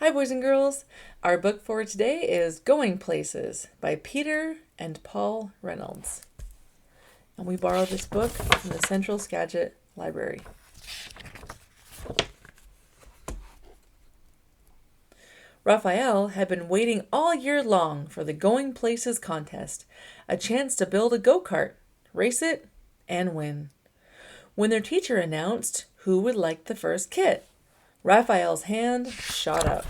Hi, boys and girls. Our book for today is Going Places by Peter and Paul Reynolds. And we borrowed this book from the Central Skagit Library. Raphael had been waiting all year long for the Going Places contest, a chance to build a go-kart, race it, and win. When their teacher announced who would like the first kit, Raphael's hand shot up.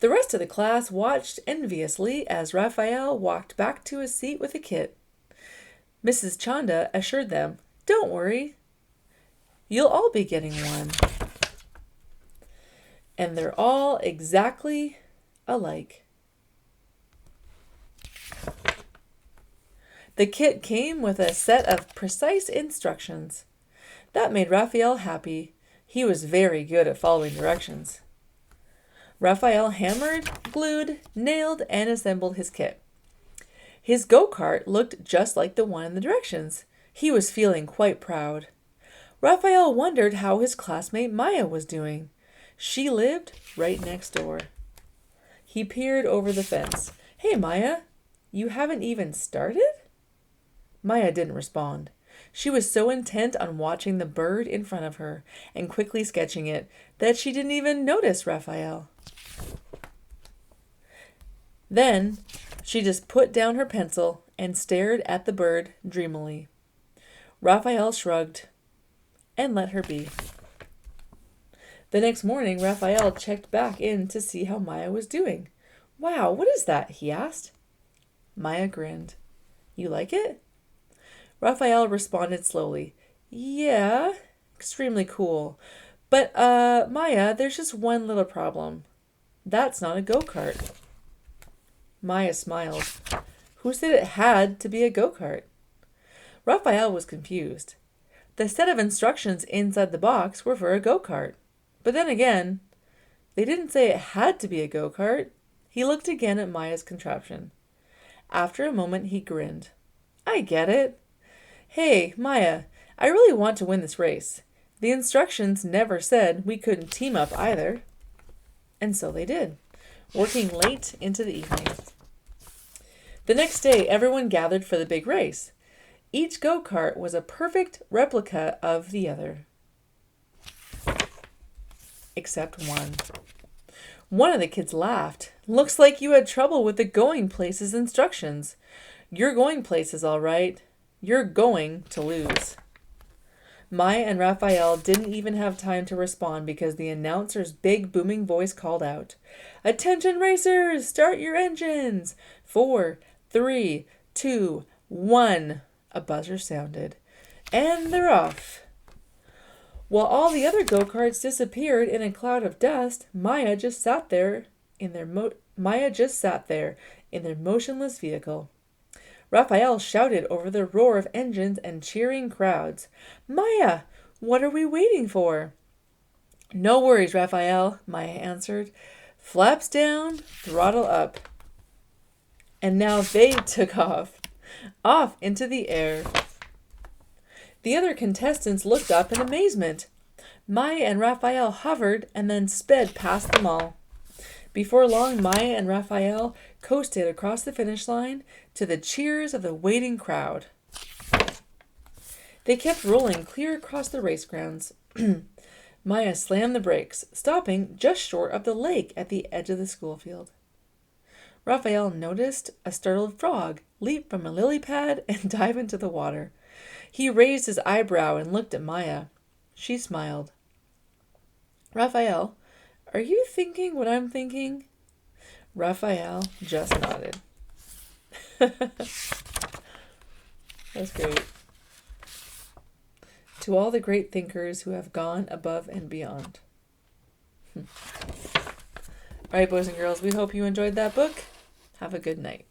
The rest of the class watched enviously as Raphael walked back to his seat with a kit. Mrs. Chanda assured them, "Don't worry, you'll all be getting one." And they're all exactly alike. The kit came with a set of precise instructions. That made Raphael happy. He was very good at following directions. Raphael hammered, glued, nailed, and assembled his kit. His go-kart looked just like the one in the directions. He was feeling quite proud. Raphael wondered how his classmate Maya was doing. She lived right next door. He peered over the fence. "Hey, Maya, you haven't even started?" Maya didn't respond. She was so intent on watching the bird in front of her and quickly sketching it that she didn't even notice Raphael. Then she just put down her pencil and stared at the bird dreamily. Raphael shrugged and let her be. The next morning, Raphael checked back in to see how Maya was doing. "Wow, what is that?" he asked. Maya grinned. "You like it?" Raphael responded slowly. "Yeah, extremely cool. But, Maya, there's just one little problem. That's not a go-kart." Maya smiled. "Who said it had to be a go-kart?" Raphael was confused. The set of instructions inside the box were for a go-kart. But then again, they didn't say it had to be a go-kart. He looked again at Maya's contraption. After a moment, he grinned. "I get it. Hey, Maya, I really want to win this race. The instructions never said we couldn't team up either." And so they did, working late into the evening. The next day, everyone gathered for the big race. Each go-kart was a perfect replica of the other. Except one. One of the kids laughed. "Looks like you had trouble with the Going Places instructions. You're going places, all right. You're going to lose." Maya and Raphael didn't even have time to respond because the announcer's big booming voice called out, "Attention racers, start your engines. 4, 3, 2, 1. A buzzer sounded. And they're off. While all the other go-karts disappeared in a cloud of dust, Maya just sat there in their motionless vehicle. Raphael shouted over the roar of engines and cheering crowds, "Maya, what are we waiting for?" "No worries, Raphael," Maya answered. "Flaps down, throttle up." And now they took off into the air. The other contestants looked up in amazement. Maya and Raphael hovered and then sped past them all. Before long, Maya and Raphael coasted across the finish line to the cheers of the waiting crowd. They kept rolling clear across the race grounds. Maya slammed the brakes, stopping just short of the lake at the edge of the school field. Raphael noticed a startled frog leap from a lily pad and dive into the water. He raised his eyebrow and looked at Maya. She smiled. "Raphael, are you thinking what I'm thinking?" Raphael just nodded. That's great. To all the great thinkers who have gone above and beyond. All right, boys and girls, we hope you enjoyed that book. Have a good night.